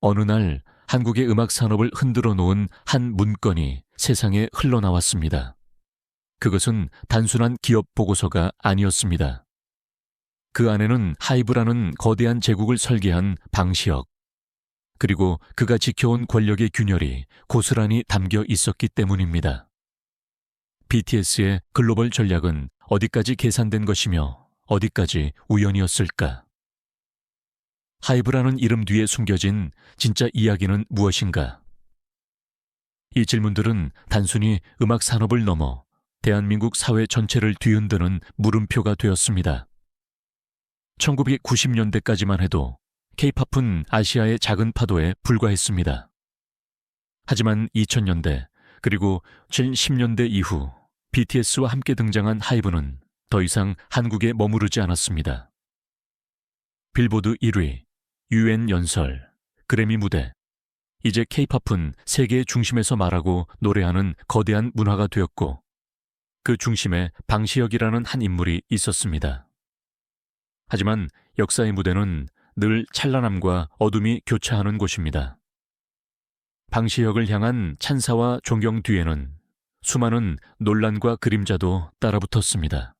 어느 날 한국의 음악 산업을 흔들어 놓은 한 문건이 세상에 흘러나왔습니다. 그것은 단순한 기업 보고서가 아니었습니다. 그 안에는 하이브라는 거대한 제국을 설계한 방시혁, 그리고 그가 지켜온 권력의 균열이 고스란히 담겨 있었기 때문입니다. BTS의 글로벌 전략은 어디까지 계산된 것이며 어디까지 우연이었을까? 하이브라는 이름 뒤에 숨겨진 진짜 이야기는 무엇인가? 이 질문들은 단순히 음악 산업을 넘어 대한민국 사회 전체를 뒤흔드는 물음표가 되었습니다. 1990년대까지만 해도 K-팝은 아시아의 작은 파도에 불과했습니다. 하지만 2000년대 그리고 10년대 이후 BTS와 함께 등장한 하이브는 더 이상 한국에 머무르지 않았습니다. 빌보드 1위, UN 연설, 그래미 무대, 이제 K-팝은 세계의 중심에서 말하고 노래하는 거대한 문화가 되었고 그 중심에 방시혁이라는 한 인물이 있었습니다. 하지만 역사의 무대는 늘 찬란함과 어둠이 교차하는 곳입니다. 방시혁을 향한 찬사와 존경 뒤에는 수많은 논란과 그림자도 따라붙었습니다.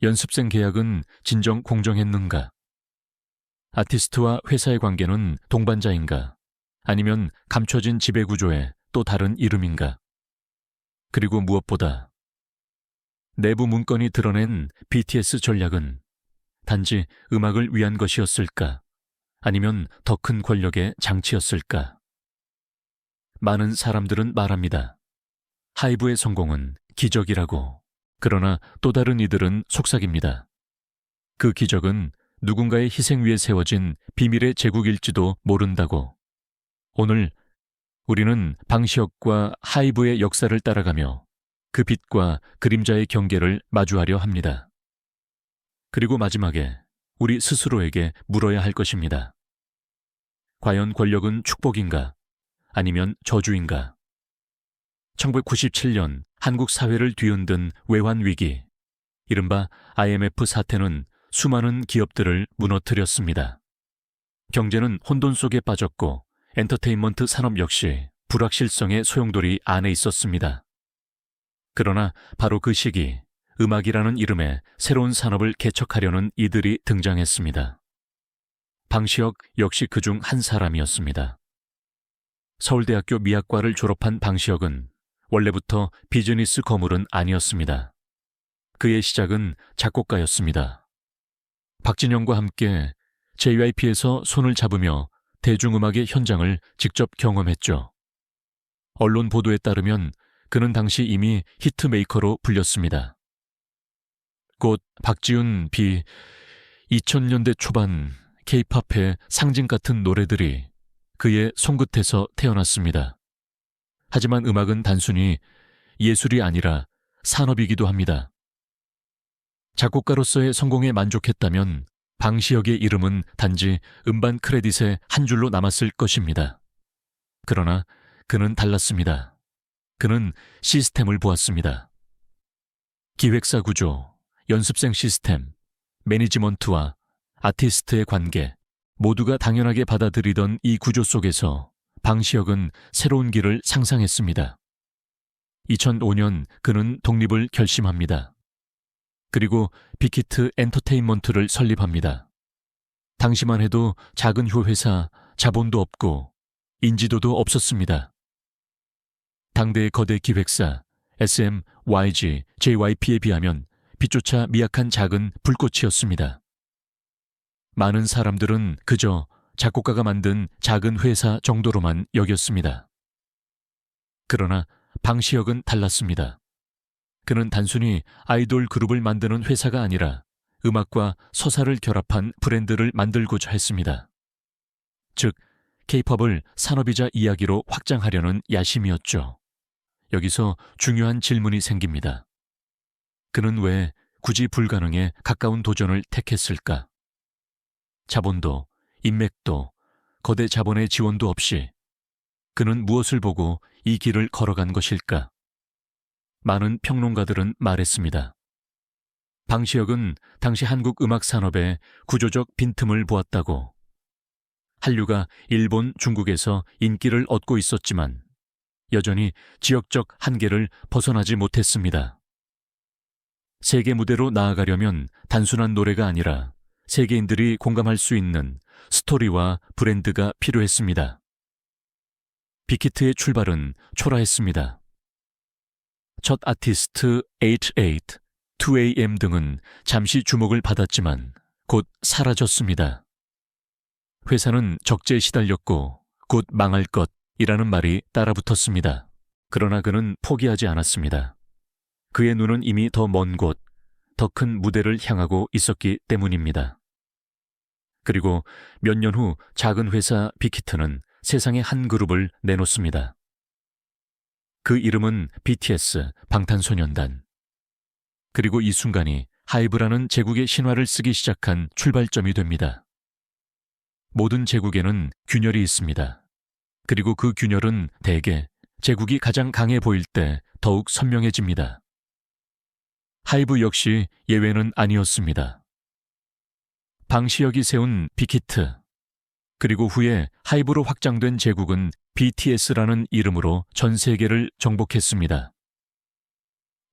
연습생 계약은 진정 공정했는가? 아티스트와 회사의 관계는 동반자인가? 아니면 감춰진 지배구조의 또 다른 이름인가? 그리고 무엇보다 내부 문건이 드러낸 BTS 전략은 단지 음악을 위한 것이었을까? 아니면 더 큰 권력의 장치였을까? 많은 사람들은 말합니다. 하이브의 성공은 기적이라고. 그러나 또 다른 이들은 속삭입니다. 그 기적은 누군가의 희생 위에 세워진 비밀의 제국일지도 모른다고. 오늘 우리는 방시혁과 하이브의 역사를 따라가며 그 빛과 그림자의 경계를 마주하려 합니다. 그리고 마지막에 우리 스스로에게 물어야 할 것입니다. 과연 권력은 축복인가? 아니면 저주인가? 1997년 한국 사회를 뒤흔든 외환위기, 이른바 IMF 사태는 수많은 기업들을 무너뜨렸습니다. 경제는 혼돈 속에 빠졌고 엔터테인먼트 산업 역시 불확실성의 소용돌이 안에 있었습니다. 그러나 바로 그 시기 음악이라는 이름의 새로운 산업을 개척하려는 이들이 등장했습니다. 방시혁 역시 그중 한 사람이었습니다. 서울대학교 미학과를 졸업한 방시혁은 원래부터 비즈니스 거물은 아니었습니다. 그의 시작은 작곡가였습니다. 박진영과 함께 JYP에서 손을 잡으며 대중음악의 현장을 직접 경험했죠. 언론 보도에 따르면 그는 당시 이미 히트메이커로 불렸습니다. 곧 박지훈 2000년대 초반 K-팝의 상징 같은 노래들이 그의 손끝에서 태어났습니다. 하지만 음악은 단순히 예술이 아니라 산업이기도 합니다. 작곡가로서의 성공에 만족했다면 방시혁의 이름은 단지 음반 크레딧의 한 줄로 남았을 것입니다. 그러나 그는 달랐습니다. 그는 시스템을 보았습니다. 기획사 구조, 연습생 시스템, 매니지먼트와 아티스트의 관계, 모두가 당연하게 받아들이던 이 구조 속에서 방시혁은 새로운 길을 상상했습니다. 2005년 그는 독립을 결심합니다. 그리고 빅히트 엔터테인먼트를 설립합니다. 당시만 해도 작은 효회사, 자본도 없고 인지도도 없었습니다. 당대의 거대 기획사 SM, YG, JYP에 비하면 빛조차 미약한 작은 불꽃이었습니다. 많은 사람들은 그저 작곡가가 만든 작은 회사 정도로만 여겼습니다. 그러나 방시혁은 달랐습니다. 그는 단순히 아이돌 그룹을 만드는 회사가 아니라 음악과 서사를 결합한 브랜드를 만들고자 했습니다. 즉, K-팝을 산업이자 이야기로 확장하려는 야심이었죠. 여기서 중요한 질문이 생깁니다. 그는 왜 굳이 불가능에 가까운 도전을 택했을까? 자본도, 인맥도, 거대 자본의 지원도 없이 그는 무엇을 보고 이 길을 걸어간 것일까? 많은 평론가들은 말했습니다. 방시혁은 당시 한국 음악 산업의 구조적 빈틈을 보았다고. 한류가 일본, 중국에서 인기를 얻고 있었지만 여전히 지역적 한계를 벗어나지 못했습니다. 세계 무대로 나아가려면 단순한 노래가 아니라 세계인들이 공감할 수 있는 스토리와 브랜드가 필요했습니다. 빅히트의 출발은 초라했습니다. 첫 아티스트 88, 2AM 등은 잠시 주목을 받았지만 곧 사라졌습니다. 회사는 적재에 시달렸고 곧 망할 것이라는 말이 따라붙었습니다. 그러나 그는 포기하지 않았습니다. 그의 눈은 이미 더 먼 곳, 더 큰 무대를 향하고 있었기 때문입니다. 그리고 몇 년 후 작은 회사 빅히트는 세상에 한 그룹을 내놓습니다. 그 이름은 BTS, 방탄소년단. 그리고 이 순간이 하이브라는 제국의 신화를 쓰기 시작한 출발점이 됩니다. 모든 제국에는 균열이 있습니다. 그리고 그 균열은 대개 제국이 가장 강해 보일 때 더욱 선명해집니다. 하이브 역시 예외는 아니었습니다. 방시혁이 세운 빅히트, 그리고 후에 하이브로 확장된 제국은 BTS라는 이름으로 전 세계를 정복했습니다.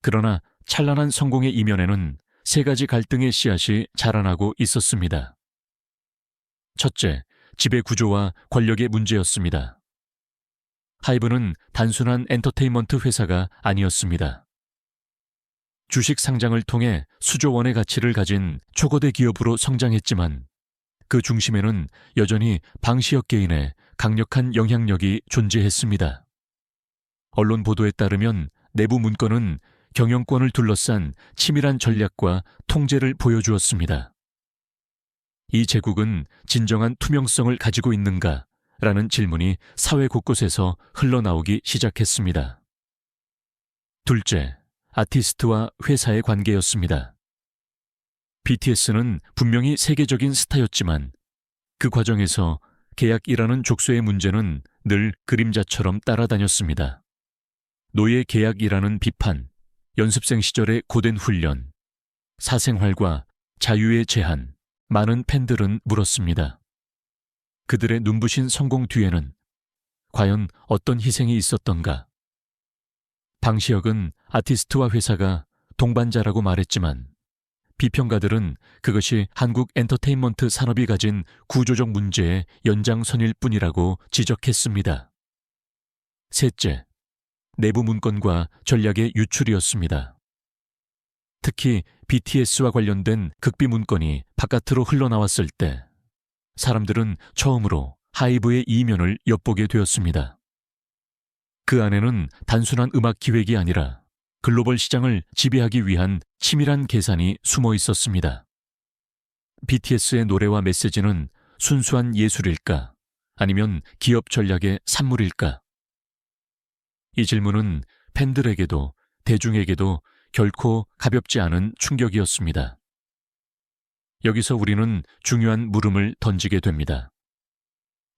그러나 찬란한 성공의 이면에는 세 가지 갈등의 씨앗이 자라나고 있었습니다. 첫째, 지배 구조와 권력의 문제였습니다. 하이브는 단순한 엔터테인먼트 회사가 아니었습니다. 주식 상장을 통해 수조 원의 가치를 가진 초거대 기업으로 성장했지만 그 중심에는 여전히 방시혁 개인의 강력한 영향력이 존재했습니다. 언론 보도에 따르면 내부 문건은 경영권을 둘러싼 치밀한 전략과 통제를 보여주었습니다. 이 제국은 진정한 투명성을 가지고 있는가라는 질문이 사회 곳곳에서 흘러나오기 시작했습니다. 둘째, 아티스트와 회사의 관계였습니다. BTS는 분명히 세계적인 스타였지만 그 과정에서 계약이라는 족쇄의 문제는 늘 그림자처럼 따라다녔습니다. 노예 계약이라는 비판, 연습생 시절의 고된 훈련, 사생활과 자유의 제한, 많은 팬들은 물었습니다. 그들의 눈부신 성공 뒤에는 과연 어떤 희생이 있었던가? 방시혁은 아티스트와 회사가 동반자라고 말했지만 비평가들은 그것이 한국 엔터테인먼트 산업이 가진 구조적 문제의 연장선일 뿐이라고 지적했습니다. 셋째, 내부 문건과 전략의 유출이었습니다. 특히 BTS와 관련된 극비 문건이 바깥으로 흘러나왔을 때 사람들은 처음으로 하이브의 이면을 엿보게 되었습니다. 그 안에는 단순한 음악 기획이 아니라 글로벌 시장을 지배하기 위한 치밀한 계산이 숨어 있었습니다. BTS의 노래와 메시지는 순수한 예술일까? 아니면 기업 전략의 산물일까? 이 질문은 팬들에게도 대중에게도 결코 가볍지 않은 충격이었습니다. 여기서 우리는 중요한 물음을 던지게 됩니다.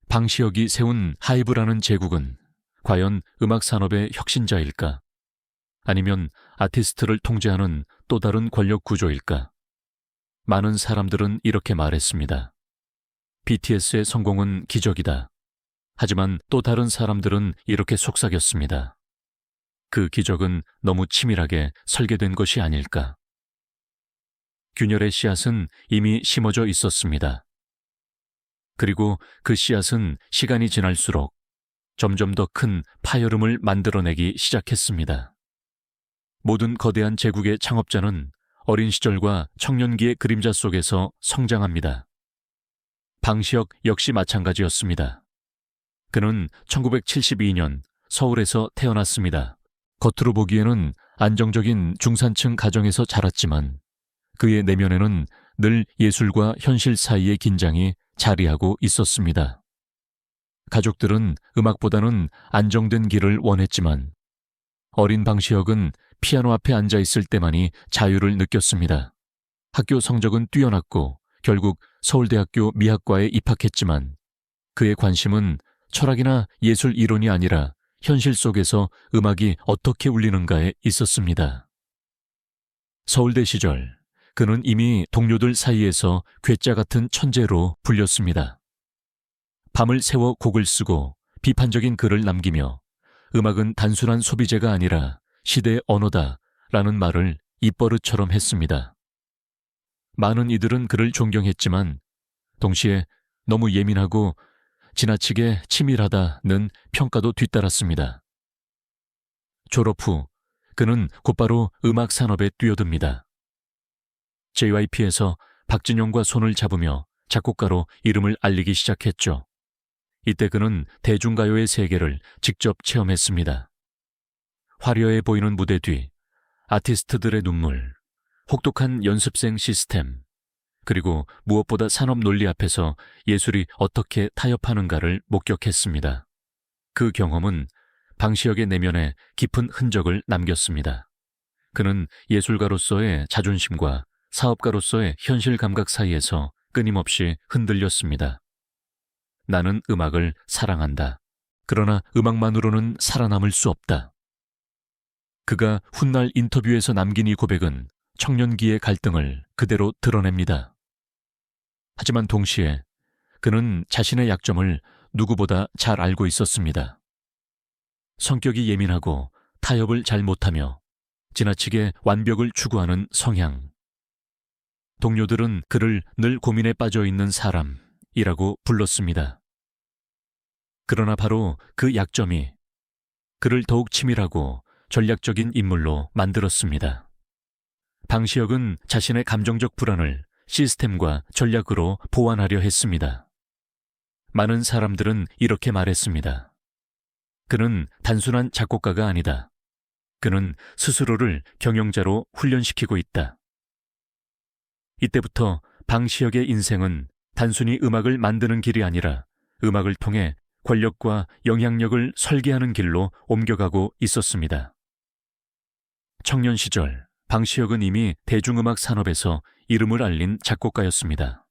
방시혁이 세운 하이브라는 제국은 과연 음악 산업의 혁신자일까? 아니면 아티스트를 통제하는 또 다른 권력 구조일까? 많은 사람들은 이렇게 말했습니다. BTS의 성공은 기적이다. 하지만 또 다른 사람들은 이렇게 속삭였습니다. 그 기적은 너무 치밀하게 설계된 것이 아닐까? 균열의 씨앗은 이미 심어져 있었습니다. 그리고 그 씨앗은 시간이 지날수록 점점 더 큰 파열음을 만들어내기 시작했습니다. 모든 거대한 제국의 창업자는 어린 시절과 청년기의 그림자 속에서 성장합니다. 방시혁 역시 마찬가지였습니다. 그는 1972년 서울에서 태어났습니다. 겉으로 보기에는 안정적인 중산층 가정에서 자랐지만 그의 내면에는 늘 예술과 현실 사이의 긴장이 자리하고 있었습니다. 가족들은 음악보다는 안정된 길을 원했지만 어린 방시혁은 피아노 앞에 앉아 있을 때만이 자유를 느꼈습니다. 학교 성적은 뛰어났고 결국 서울대학교 미학과에 입학했지만 그의 관심은 철학이나 예술 이론이 아니라 현실 속에서 음악이 어떻게 울리는가에 있었습니다. 서울대 시절 그는 이미 동료들 사이에서 괴짜 같은 천재로 불렸습니다. 밤을 새워 곡을 쓰고 비판적인 글을 남기며 음악은 단순한 소비재가 아니라 시대의 언어다라는 말을 입버릇처럼 했습니다. 많은 이들은 그를 존경했지만 동시에 너무 예민하고 지나치게 치밀하다는 평가도 뒤따랐습니다. 졸업 후 그는 곧바로 음악 산업에 뛰어듭니다. JYP에서 박진영과 손을 잡으며 작곡가로 이름을 알리기 시작했죠. 이때 그는 대중가요의 세계를 직접 체험했습니다. 화려해 보이는 무대 뒤, 아티스트들의 눈물, 혹독한 연습생 시스템, 그리고 무엇보다 산업 논리 앞에서 예술이 어떻게 타협하는가를 목격했습니다. 그 경험은 방시혁의 내면에 깊은 흔적을 남겼습니다. 그는 예술가로서의 자존심과 사업가로서의 현실 감각 사이에서 끊임없이 흔들렸습니다. 나는 음악을 사랑한다. 그러나 음악만으로는 살아남을 수 없다. 그가 훗날 인터뷰에서 남긴 이 고백은 청년기의 갈등을 그대로 드러냅니다. 하지만 동시에 그는 자신의 약점을 누구보다 잘 알고 있었습니다. 성격이 예민하고 타협을 잘 못하며 지나치게 완벽을 추구하는 성향. 동료들은 그를 늘 고민에 빠져 있는 사람이라고 불렀습니다. 그러나 바로 그 약점이 그를 더욱 치밀하고 전략적인 인물로 만들었습니다. 방시혁은 자신의 감정적 불안을 시스템과 전략으로 보완하려 했습니다. 많은 사람들은 이렇게 말했습니다. 그는 단순한 작곡가가 아니다. 그는 스스로를 경영자로 훈련시키고 있다. 이때부터 방시혁의 인생은 단순히 음악을 만드는 길이 아니라 음악을 통해 권력과 영향력을 설계하는 길로 옮겨가고 있었습니다. 청년 시절 방시혁은 이미 대중음악 산업에서 이름을 알린 작곡가였습니다.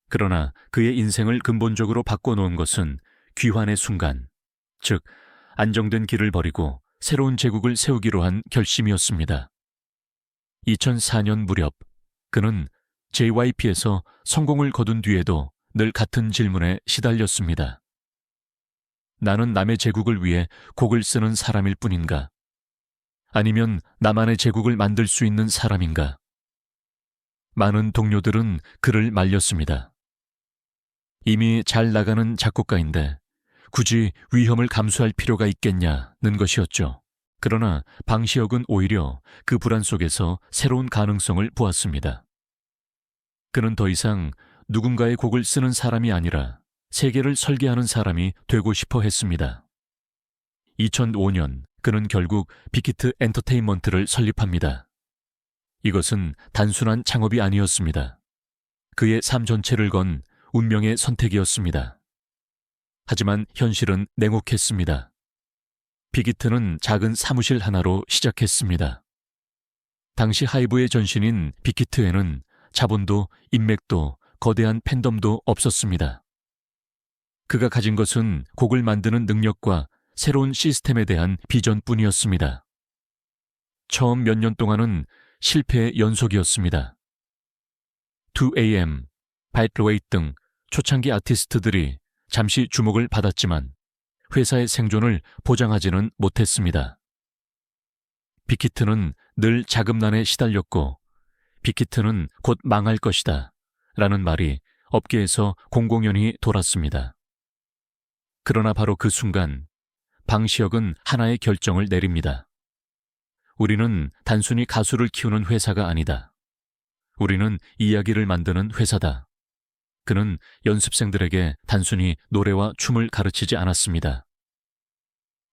그러나 그의 인생을 근본적으로 바꿔놓은 것은 귀환의 순간, 즉 안정된 길을 버리고 새로운 제국을 세우기로 한 결심이었습니다. 2004년 무렵 그는 JYP에서 성공을 거둔 뒤에도 늘 같은 질문에 시달렸습니다. 나는 남의 제국을 위해 곡을 쓰는 사람일 뿐인가? 아니면 나만의 제국을 만들 수 있는 사람인가? 많은 동료들은 그를 말렸습니다. 이미 잘 나가는 작곡가인데 굳이 위험을 감수할 필요가 있겠냐는 것이었죠. 그러나 방시혁은 오히려 그 불안 속에서 새로운 가능성을 보았습니다. 그는 더 이상 누군가의 곡을 쓰는 사람이 아니라 세계를 설계하는 사람이 되고 싶어 했습니다. 2005년 그는 결국 빅히트 엔터테인먼트를 설립합니다. 이것은 단순한 창업이 아니었습니다. 그의 삶 전체를 건 운명의 선택이었습니다. 하지만 현실은 냉혹했습니다. 빅히트는 작은 사무실 하나로 시작했습니다. 당시 하이브의 전신인 빅히트에는 자본도 인맥도 거대한 팬덤도 없었습니다. 그가 가진 것은 곡을 만드는 능력과 새로운 시스템에 대한 비전뿐이었습니다. 처음 몇 년 동안은 실패의 연속이었습니다. 2AM, 바이트웨이트 등 초창기 아티스트들이 잠시 주목을 받았지만 회사의 생존을 보장하지는 못했습니다. 빅히트는 늘 자금난에 시달렸고 빅히트는 곧 망할 것이다 라는 말이 업계에서 공공연히 돌았습니다. 그러나 바로 그 순간 방시혁은 하나의 결정을 내립니다. 우리는 단순히 가수를 키우는 회사가 아니다. 우리는 이야기를 만드는 회사다. 그는 연습생들에게 단순히 노래와 춤을 가르치지 않았습니다.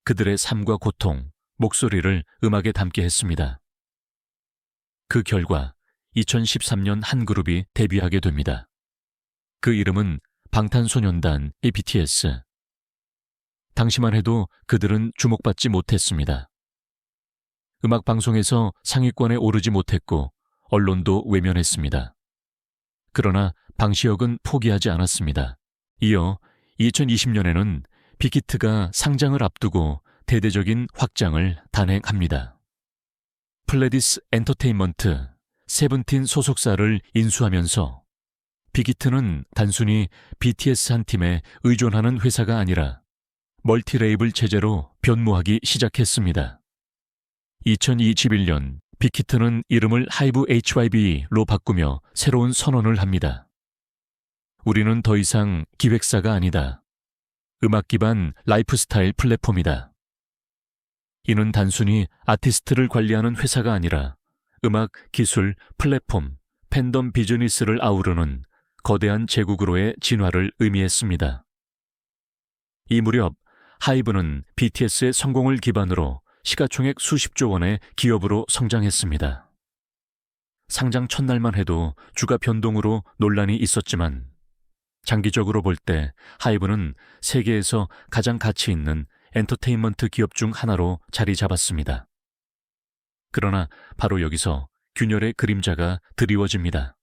그들의 삶과 고통, 목소리를 음악에 담게 했습니다. 그 결과 2013년 한 그룹이 데뷔하게 됩니다. 그 이름은 방탄소년단 BTS. 당시만 해도 그들은 주목받지 못했습니다. 음악 방송에서 상위권에 오르지 못했고 언론도 외면했습니다. 그러나 방시혁은 포기하지 않았습니다. 이어 2020년에는 빅히트가 상장을 앞두고 대대적인 확장을 단행합니다. 플레디스 엔터테인먼트, 세븐틴 소속사를 인수하면서 빅히트는 단순히 BTS 한 팀에 의존하는 회사가 아니라 멀티레이블 체제로 변모하기 시작했습니다. 2021년 빅히트는 이름을 하이브 HYB로 바꾸며 새로운 선언을 합니다. 우리는 더 이상 기획사가 아니다. 음악 기반 라이프스타일 플랫폼이다. 이는 단순히 아티스트를 관리하는 회사가 아니라 음악, 기술, 플랫폼, 팬덤 비즈니스를 아우르는 거대한 제국으로의 진화를 의미했습니다. 이 무렵 하이브는 BTS의 성공을 기반으로 시가총액 수십조 원의 기업으로 성장했습니다. 상장 첫날만 해도 주가 변동으로 논란이 있었지만 장기적으로 볼 때 하이브는 세계에서 가장 가치 있는 엔터테인먼트 기업 중 하나로 자리 잡았습니다. 그러나 바로 여기서 균열의 그림자가 드리워집니다.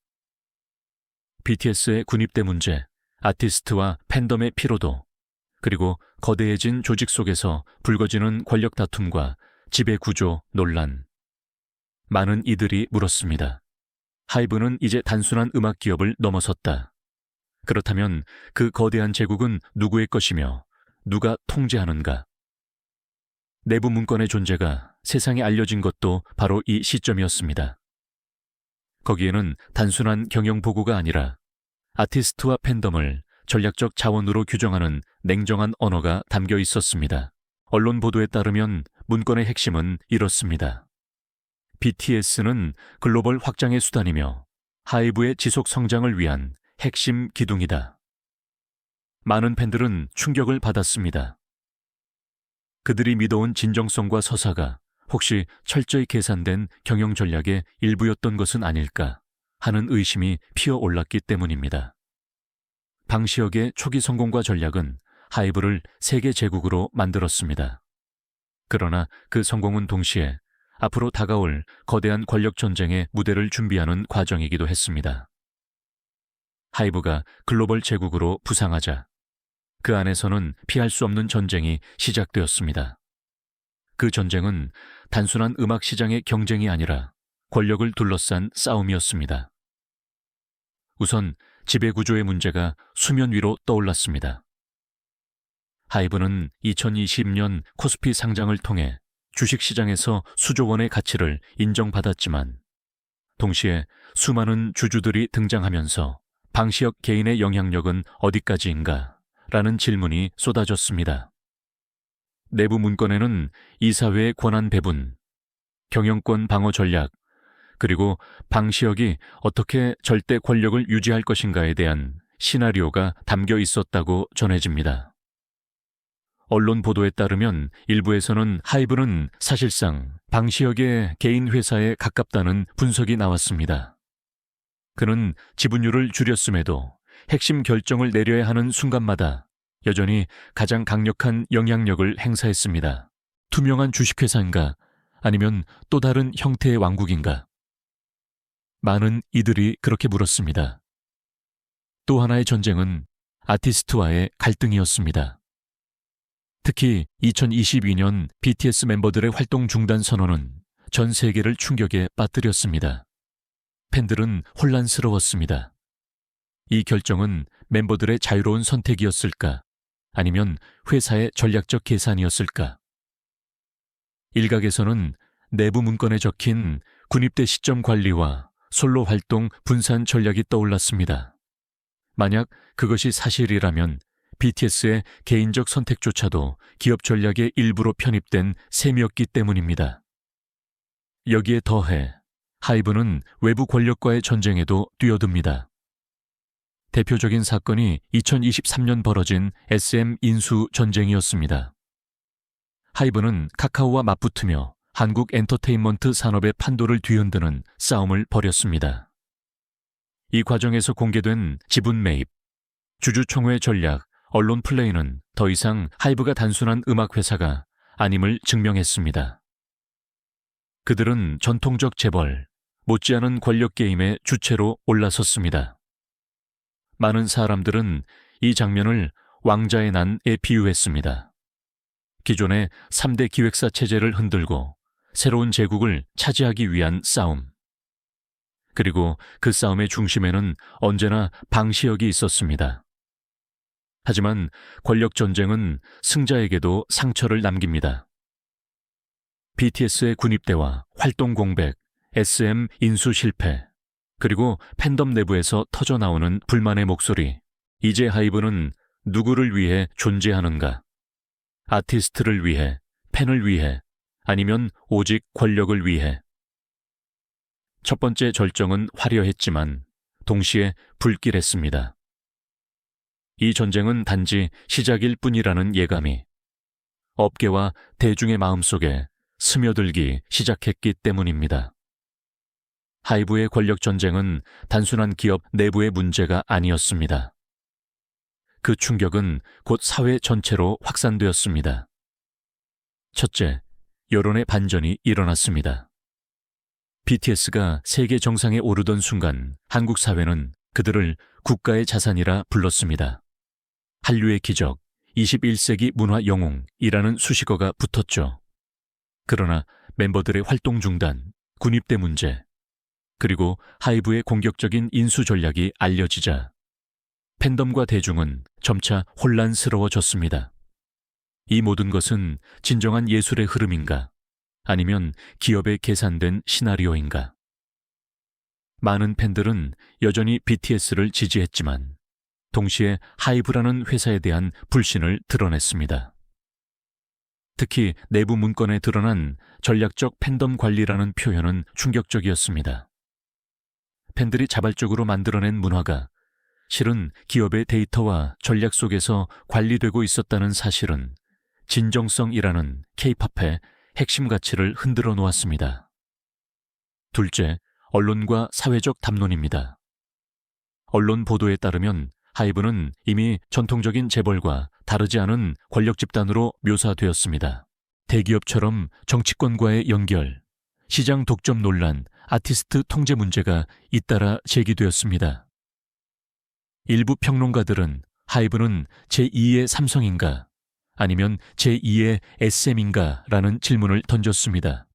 BTS의 군입대 문제, 아티스트와 팬덤의 피로도, 그리고 거대해진 조직 속에서 불거지는 권력 다툼과 지배구조 논란. 많은 이들이 물었습니다. 하이브는 이제 단순한 음악 기업을 넘어섰다. 그렇다면 그 거대한 제국은 누구의 것이며 누가 통제하는가? 내부 문건의 존재가 세상에 알려진 것도 바로 이 시점이었습니다. 거기에는 단순한 경영 보고가 아니라 아티스트와 팬덤을 전략적 자원으로 규정하는 냉정한 언어가 담겨 있었습니다. 언론 보도에 따르면 문건의 핵심은 이렇습니다. BTS는 글로벌 확장의 수단이며 하이브의 지속 성장을 위한 핵심 기둥이다. 많은 팬들은 충격을 받았습니다. 그들이 믿어온 진정성과 서사가 혹시 철저히 계산된 경영 전략의 일부였던 것은 아닐까 하는 의심이 피어올랐기 때문입니다. 방시혁의 초기 성공과 전략은 하이브를 세계 제국으로 만들었습니다. 그러나 그 성공은 동시에 앞으로 다가올 거대한 권력 전쟁의 무대를 준비하는 과정이기도 했습니다. 하이브가 글로벌 제국으로 부상하자 그 안에서는 피할 수 없는 전쟁이 시작되었습니다. 그 전쟁은 단순한 음악 시장의 경쟁이 아니라 권력을 둘러싼 싸움이었습니다. 우선 지배구조의 문제가 수면 위로 떠올랐습니다. 하이브는 2020년 코스피 상장을 통해 주식시장에서 수조 원의 가치를 인정받았지만 동시에 수많은 주주들이 등장하면서 방시혁 개인의 영향력은 어디까지인가? 라는 질문이 쏟아졌습니다. 내부 문건에는 이사회의 권한 배분, 경영권 방어 전략, 그리고 방시혁이 어떻게 절대 권력을 유지할 것인가에 대한 시나리오가 담겨 있었다고 전해집니다. 언론 보도에 따르면 일부에서는 하이브는 사실상 방시혁의 개인 회사에 가깝다는 분석이 나왔습니다. 그는 지분율을 줄였음에도 핵심 결정을 내려야 하는 순간마다 여전히 가장 강력한 영향력을 행사했습니다. 투명한 주식회사인가 아니면 또 다른 형태의 왕국인가? 많은 이들이 그렇게 물었습니다. 또 하나의 전쟁은 아티스트와의 갈등이었습니다. 특히 2022년 BTS 멤버들의 활동 중단 선언은 전 세계를 충격에 빠뜨렸습니다. 팬들은 혼란스러웠습니다. 이 결정은 멤버들의 자유로운 선택이었을까? 아니면 회사의 전략적 계산이었을까? 일각에서는 내부 문건에 적힌 군입대 시점 관리와 솔로 활동 분산 전략이 떠올랐습니다. 만약 그것이 사실이라면 BTS의 개인적 선택조차도 기업 전략의 일부로 편입된 셈이었기 때문입니다. 여기에 더해 하이브는 외부 권력과의 전쟁에도 뛰어듭니다. 대표적인 사건이 2023년 벌어진 SM 인수 전쟁이었습니다. 하이브는 카카오와 맞붙으며 한국 엔터테인먼트 산업의 판도를 뒤흔드는 싸움을 벌였습니다. 이 과정에서 공개된 지분 매입, 주주총회 전략, 언론 플레이는 더 이상 하이브가 단순한 음악 회사가 아님을 증명했습니다. 그들은 전통적 재벌, 못지않은 권력 게임의 주체로 올라섰습니다. 많은 사람들은 이 장면을 왕자의 난에 비유했습니다. 기존의 3대 기획사 체제를 흔들고 새로운 제국을 차지하기 위한 싸움. 그리고 그 싸움의 중심에는 언제나 방시혁이 있었습니다. 하지만 권력 전쟁은 승자에게도 상처를 남깁니다. BTS의 군입대와 활동 공백, SM 인수 실패, 그리고 팬덤 내부에서 터져나오는 불만의 목소리. 이제 하이브는 누구를 위해 존재하는가? 아티스트를 위해, 팬을 위해, 아니면 오직 권력을 위해? 첫 번째 절정은 화려했지만 동시에 불길했습니다. 이 전쟁은 단지 시작일 뿐이라는 예감이 업계와 대중의 마음속에 스며들기 시작했기 때문입니다. 하이브의 권력 전쟁은 단순한 기업 내부의 문제가 아니었습니다. 그 충격은 곧 사회 전체로 확산되었습니다. 첫째, 여론의 반전이 일어났습니다. BTS가 세계 정상에 오르던 순간 한국 사회는 그들을 국가의 자산이라 불렀습니다. 한류의 기적, 21세기 문화 영웅이라는 수식어가 붙었죠. 그러나 멤버들의 활동 중단, 군입대 문제, 그리고 하이브의 공격적인 인수 전략이 알려지자 팬덤과 대중은 점차 혼란스러워졌습니다. 이 모든 것은 진정한 예술의 흐름인가? 아니면 기업의 계산된 시나리오인가? 많은 팬들은 여전히 BTS를 지지했지만 동시에 하이브라는 회사에 대한 불신을 드러냈습니다. 특히 내부 문건에 드러난 전략적 팬덤 관리라는 표현은 충격적이었습니다. 팬들이 자발적으로 만들어낸 문화가 실은 기업의 데이터와 전략 속에서 관리되고 있었다는 사실은 진정성이라는 K-팝의 핵심 가치를 흔들어 놓았습니다. 둘째, 언론과 사회적 담론입니다. 언론 보도에 따르면 하이브는 이미 전통적인 재벌과 다르지 않은 권력 집단으로 묘사되었습니다. 대기업처럼 정치권과의 연결, 시장 독점 논란, 아티스트 통제 문제가 잇따라 제기되었습니다. 일부 평론가들은 하이브는 제2의 삼성인가 아니면 제2의 SM인가 라는 질문을 던졌습니다.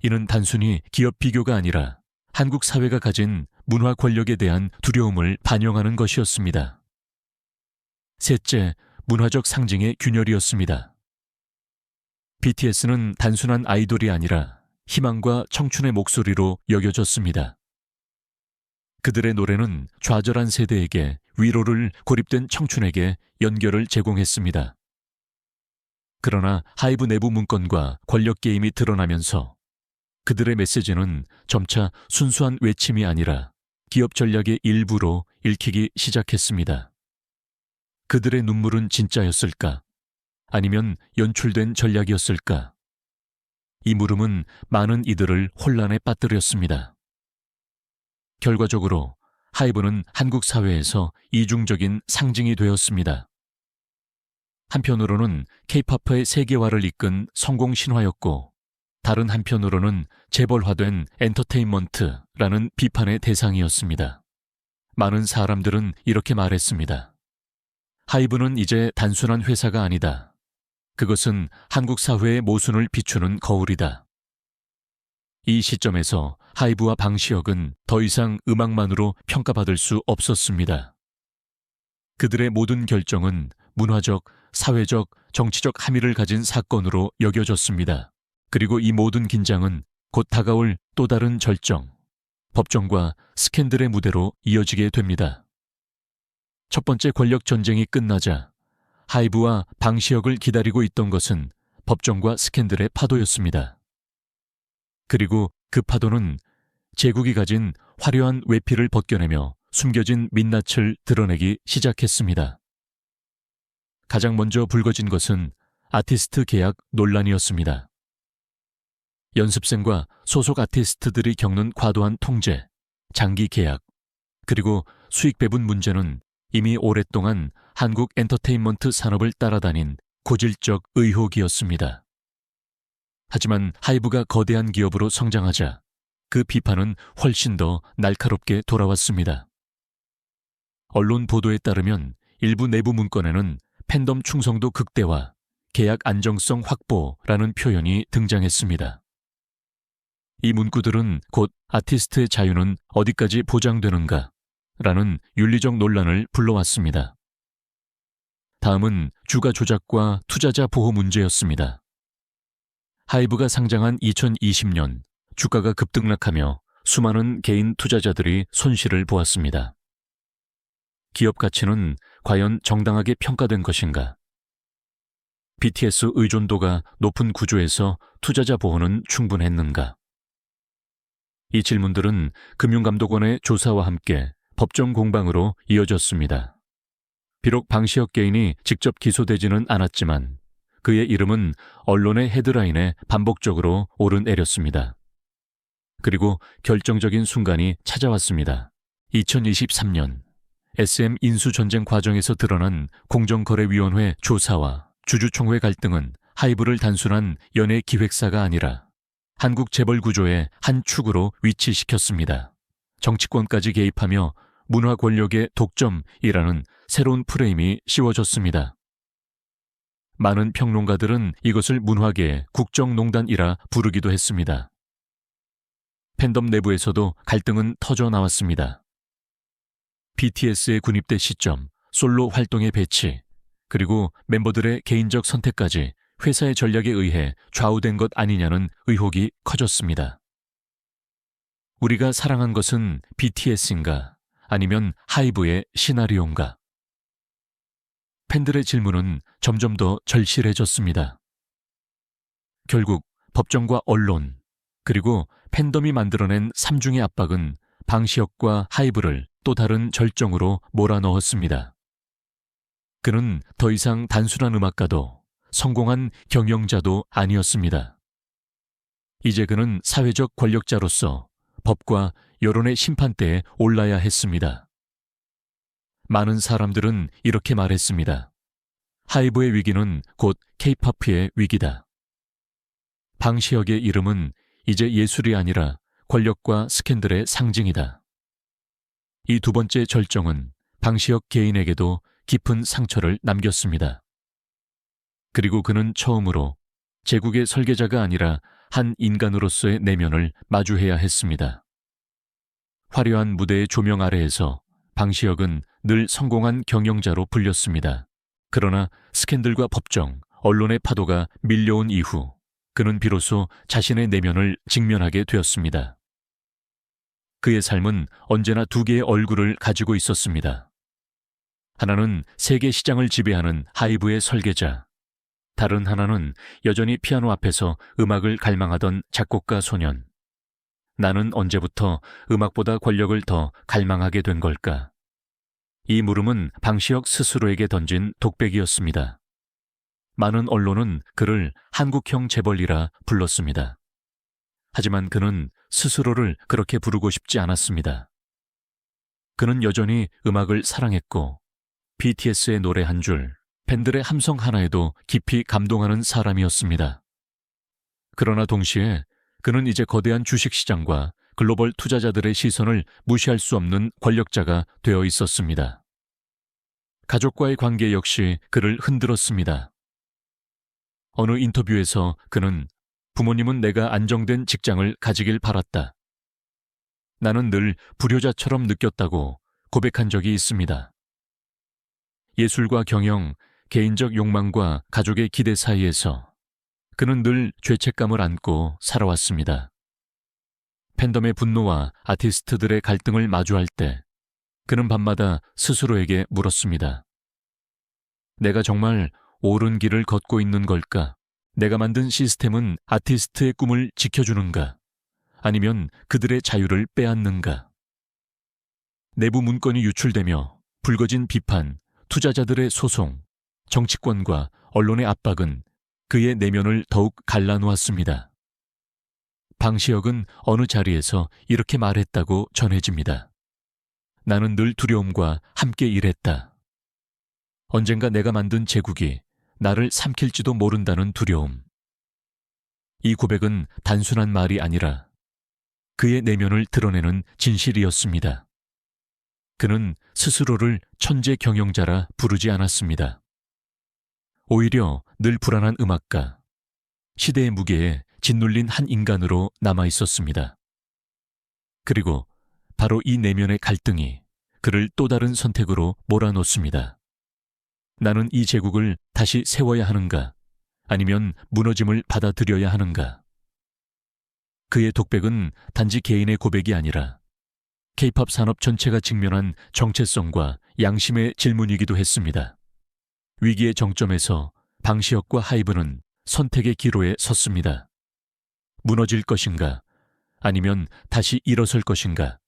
이는 단순히 기업 비교가 아니라 한국 사회가 가진 문화 권력에 대한 두려움을 반영하는 것이었습니다. 셋째, 문화적 상징의 균열이었습니다. BTS는 단순한 아이돌이 아니라 희망과 청춘의 목소리로 여겨졌습니다. 그들의 노래는 좌절한 세대에게 위로를 고립된 청춘에게 연결을 제공했습니다. 그러나 하이브 내부 문건과 권력 게임이 드러나면서 그들의 메시지는 점차 순수한 외침이 아니라 기업 전략의 일부로 읽히기 시작했습니다. 그들의 눈물은 진짜였을까? 아니면 연출된 전략이었을까? 이 물음은 많은 이들을 혼란에 빠뜨렸습니다. 결과적으로 하이브는 한국 사회에서 이중적인 상징이 되었습니다. 한편으로는 K-팝의 세계화를 이끈 성공 신화였고, 다른 한편으로는 재벌화된 엔터테인먼트라는 비판의 대상이었습니다. 많은 사람들은 이렇게 말했습니다. 하이브는 이제 단순한 회사가 아니다. 그것은 한국 사회의 모순을 비추는 거울이다. 이 시점에서 하이브와 방시혁은 더 이상 음악만으로 평가받을 수 없었습니다. 그들의 모든 결정은 문화적, 사회적, 정치적 함의를 가진 사건으로 여겨졌습니다. 그리고 이 모든 긴장은 곧 다가올 또 다른 절정, 법정과 스캔들의 무대로 이어지게 됩니다. 첫 번째 권력 전쟁이 끝나자 하이브와 방시혁을 기다리고 있던 것은 법정과 스캔들의 파도였습니다. 그리고 그 파도는 제국이 가진 화려한 외피를 벗겨내며 숨겨진 민낯을 드러내기 시작했습니다. 가장 먼저 불거진 것은 아티스트 계약 논란이었습니다. 연습생과 소속 아티스트들이 겪는 과도한 통제, 장기 계약, 그리고 수익 배분 문제는 이미 오랫동안 한국 엔터테인먼트 산업을 따라다닌 고질적 의혹이었습니다. 하지만 하이브가 거대한 기업으로 성장하자 그 비판은 훨씬 더 날카롭게 돌아왔습니다. 언론 보도에 따르면 일부 내부 문건에는 팬덤 충성도 극대화, 계약 안정성 확보라는 표현이 등장했습니다. 이 문구들은 곧 아티스트의 자유는 어디까지 보장되는가? 라는 윤리적 논란을 불러왔습니다. 다음은 주가 조작과 투자자 보호 문제였습니다. 하이브가 상장한 2020년 주가가 급등락하며 수많은 개인 투자자들이 손실을 보았습니다. 기업 가치는 과연 정당하게 평가된 것인가? BTS 의존도가 높은 구조에서 투자자 보호는 충분했는가? 이 질문들은 금융감독원의 조사와 함께 법정 공방으로 이어졌습니다. 비록 방시혁 개인이 직접 기소되지는 않았지만 그의 이름은 언론의 헤드라인에 반복적으로 오르내렸습니다. 그리고 결정적인 순간이 찾아왔습니다. 2023년 SM 인수전쟁 과정에서 드러난 공정거래위원회 조사와 주주총회 갈등은 하이브를 단순한 연예기획사가 아니라 한국 재벌 구조의 한 축으로 위치시켰습니다. 정치권까지 개입하며 문화 권력의 독점이라는 새로운 프레임이 씌워졌습니다. 많은 평론가들은 이것을 문화계의 국정농단이라 부르기도 했습니다. 팬덤 내부에서도 갈등은 터져 나왔습니다. BTS의 군입대 시점, 솔로 활동의 배치, 그리고 멤버들의 개인적 선택까지 회사의 전략에 의해 좌우된 것 아니냐는 의혹이 커졌습니다. 우리가 사랑한 것은 BTS인가 아니면 하이브의 시나리오인가? 팬들의 질문은 점점 더 절실해졌습니다. 결국 법정과 언론, 그리고 팬덤이 만들어낸 삼중의 압박은 방시혁과 하이브를 또 다른 절정으로 몰아넣었습니다. 그는 더 이상 단순한 음악가도 성공한 경영자도 아니었습니다. 이제 그는 사회적 권력자로서 법과 여론의 심판대에 올라야 했습니다. 많은 사람들은 이렇게 말했습니다. 하이브의 위기는 곧 K-POP의 위기다. 방시혁의 이름은 이제 예술이 아니라 권력과 스캔들의 상징이다. 이 두 번째 절정은 방시혁 개인에게도 깊은 상처를 남겼습니다. 그리고 그는 처음으로 제국의 설계자가 아니라 한 인간으로서의 내면을 마주해야 했습니다. 화려한 무대의 조명 아래에서 방시혁은 늘 성공한 경영자로 불렸습니다. 그러나 스캔들과 법정, 언론의 파도가 밀려온 이후 그는 비로소 자신의 내면을 직면하게 되었습니다. 그의 삶은 언제나 두 개의 얼굴을 가지고 있었습니다. 하나는 세계 시장을 지배하는 하이브의 설계자, 다른 하나는 여전히 피아노 앞에서 음악을 갈망하던 작곡가 소년. 나는 언제부터 음악보다 권력을 더 갈망하게 된 걸까? 이 물음은 방시혁 스스로에게 던진 독백이었습니다. 많은 언론은 그를 한국형 재벌이라 불렀습니다. 하지만 그는 스스로를 그렇게 부르고 싶지 않았습니다. 그는 여전히 음악을 사랑했고 BTS의 노래 한 줄, 팬들의 함성 하나에도 깊이 감동하는 사람이었습니다. 그러나 동시에 그는 이제 거대한 주식시장과 글로벌 투자자들의 시선을 무시할 수 없는 권력자가 되어 있었습니다. 가족과의 관계 역시 그를 흔들었습니다. 어느 인터뷰에서 그는 부모님은 내가 안정된 직장을 가지길 바랐다. 나는 늘 불효자처럼 느꼈다고 고백한 적이 있습니다. 예술과 경영, 개인적 욕망과 가족의 기대 사이에서 그는 늘 죄책감을 안고 살아왔습니다. 팬덤의 분노와 아티스트들의 갈등을 마주할 때 그는 밤마다 스스로에게 물었습니다. 내가 정말 옳은 길을 걷고 있는 걸까? 내가 만든 시스템은 아티스트의 꿈을 지켜주는가? 아니면 그들의 자유를 빼앗는가? 내부 문건이 유출되며 불거진 비판, 투자자들의 소송, 정치권과 언론의 압박은 그의 내면을 더욱 갈라놓았습니다. 방시혁은 어느 자리에서 이렇게 말했다고 전해집니다. 나는 늘 두려움과 함께 일했다. 언젠가 내가 만든 제국이 나를 삼킬지도 모른다는 두려움. 이 고백은 단순한 말이 아니라 그의 내면을 드러내는 진실이었습니다. 그는 스스로를 천재 경영자라 부르지 않았습니다. 오히려 늘 불안한 음악가, 시대의 무게에 짓눌린 한 인간으로 남아 있었습니다. 그리고 바로 이 내면의 갈등이 그를 또 다른 선택으로 몰아넣습니다. 나는 이 제국을 다시 세워야 하는가? 아니면 무너짐을 받아들여야 하는가? 그의 독백은 단지 개인의 고백이 아니라 K-팝 산업 전체가 직면한 정체성과 양심의 질문이기도 했습니다. 위기의 정점에서 방시혁과 하이브는 선택의 기로에 섰습니다. 무너질 것인가? 아니면 다시 일어설 것인가?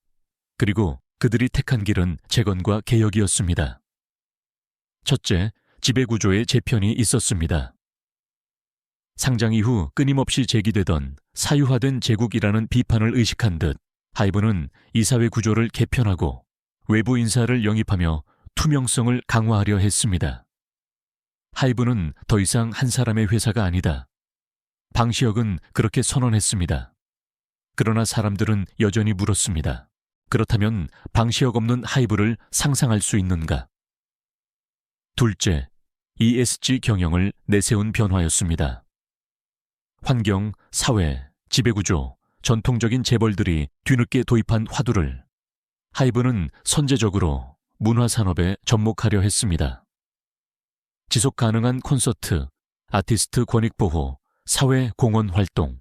그리고 그들이 택한 길은 재건과 개혁이었습니다. 첫째, 지배구조의 재편이 있었습니다. 상장 이후 끊임없이 제기되던 사유화된 제국이라는 비판을 의식한 듯 하이브는 이사회 구조를 개편하고 외부 인사를 영입하며 투명성을 강화하려 했습니다. 하이브는 더 이상 한 사람의 회사가 아니다. 방시혁은 그렇게 선언했습니다. 그러나 사람들은 여전히 물었습니다. 그렇다면 방시혁 없는 하이브를 상상할 수 있는가? 둘째, ESG 경영을 내세운 변화였습니다. 환경, 사회, 지배구조, 전통적인 재벌들이 뒤늦게 도입한 화두를 하이브는 선제적으로 문화산업에 접목하려 했습니다. 지속 가능한 콘서트, 아티스트 권익보호, 사회 공헌 활동.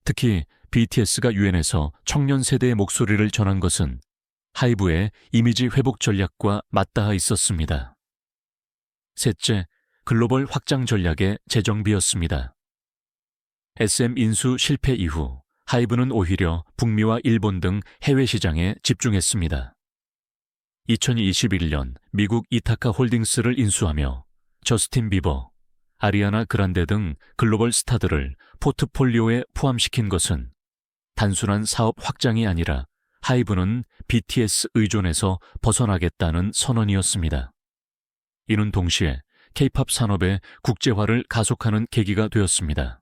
특히 BTS가 유엔에서 청년 세대의 목소리를 전한 것은 하이브의 이미지 회복 전략과 맞닿아 있었습니다. 셋째, 글로벌 확장 전략의 재정비였습니다. SM 인수 실패 이후 하이브는 오히려 북미와 일본 등 해외 시장에 집중했습니다. 2021년 미국 이타카 홀딩스를 인수하며 저스틴 비버, 아리아나 그란데 등 글로벌 스타들을 포트폴리오에 포함시킨 것은 단순한 사업 확장이 아니라 하이브는 BTS 의존에서 벗어나겠다는 선언이었습니다. 이는 동시에 K-팝 산업의 국제화를 가속하는 계기가 되었습니다.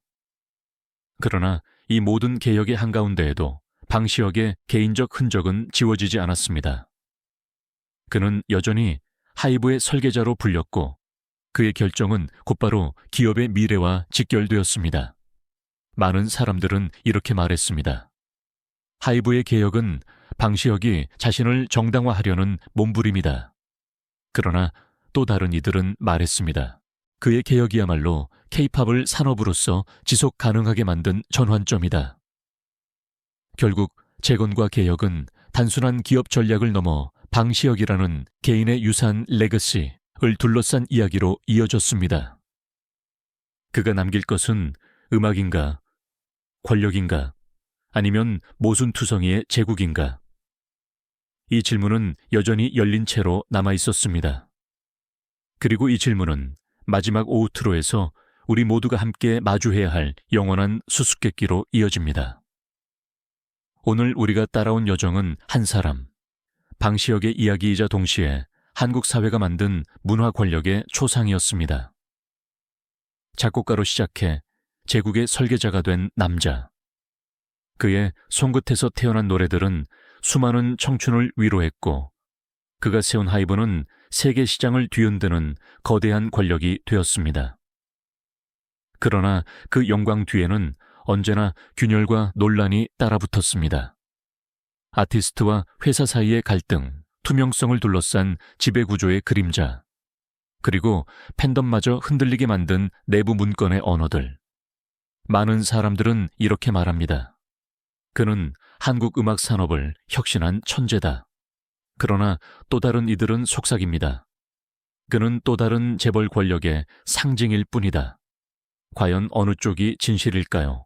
그러나 이 모든 개혁의 한가운데에도 방시혁의 개인적 흔적은 지워지지 않았습니다. 그는 여전히 하이브의 설계자로 불렸고 그의 결정은 곧바로 기업의 미래와 직결되었습니다. 많은 사람들은 이렇게 말했습니다. 하이브의 개혁은 방시혁이 자신을 정당화하려는 몸부림이다. 그러나 또 다른 이들은 말했습니다. 그의 개혁이야말로 K-팝을 산업으로서 지속 가능하게 만든 전환점이다. 결국 재건과 개혁은 단순한 기업 전략을 넘어 방시혁이라는 개인의 유산 레거시를 둘러싼 이야기로 이어졌습니다. 그가 남길 것은 음악인가, 권력인가, 아니면 모순투성이의 제국인가? 이 질문은 여전히 열린 채로 남아 있었습니다. 그리고 이 질문은 마지막 오우트로에서 우리 모두가 함께 마주해야 할 영원한 수수께끼로 이어집니다. 오늘 우리가 따라온 여정은 한 사람, 방시혁의 이야기이자 동시에 한국 사회가 만든 문화 권력의 초상이었습니다. 작곡가로 시작해 제국의 설계자가 된 남자. 그의 손끝에서 태어난 노래들은 수많은 청춘을 위로했고 그가 세운 하이브는 세계 시장을 뒤흔드는 거대한 권력이 되었습니다. 그러나 그 영광 뒤에는 언제나 균열과 논란이 따라붙었습니다. 아티스트와 회사 사이의 갈등, 투명성을 둘러싼 지배구조의 그림자, 그리고 팬덤마저 흔들리게 만든 내부 문건의 언어들. 많은 사람들은 이렇게 말합니다. 그는 한국 음악 산업을 혁신한 천재다. 그러나 또 다른 이들은 속삭입니다. 그는 또 다른 재벌 권력의 상징일 뿐이다. 과연 어느 쪽이 진실일까요?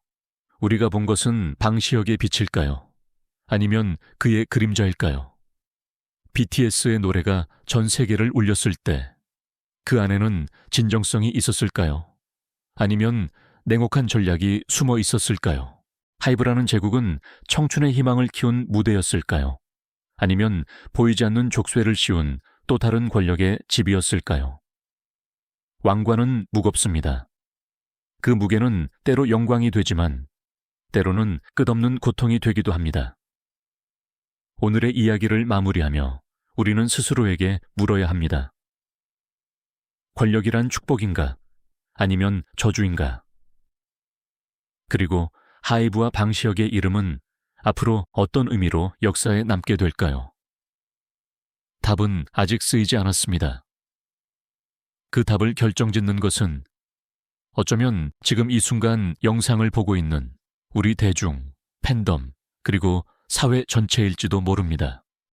우리가 본 것은 방시혁의 빛일까요? 아니면 그의 그림자일까요? BTS의 노래가 전 세계를 울렸을 때 그 안에는 진정성이 있었을까요? 아니면 냉혹한 전략이 숨어 있었을까요? 하이브라는 제국은 청춘의 희망을 키운 무대였을까요? 아니면 보이지 않는 족쇄를 씌운 또 다른 권력의 집이었을까요? 왕관은 무겁습니다. 그 무게는 때로 영광이 되지만 때로는 끝없는 고통이 되기도 합니다. 오늘의 이야기를 마무리하며 우리는 스스로에게 물어야 합니다. 권력이란 축복인가? 아니면 저주인가? 그리고 하이브와 방시혁의 이름은 앞으로 어떤 의미로 역사에 남게 될까요? 답은 아직 쓰이지 않았습니다. 그 답을 결정짓는 것은 어쩌면 지금 이 순간 영상을 보고 있는 우리 대중, 팬덤, 그리고 사회 전체일지도 모릅니다.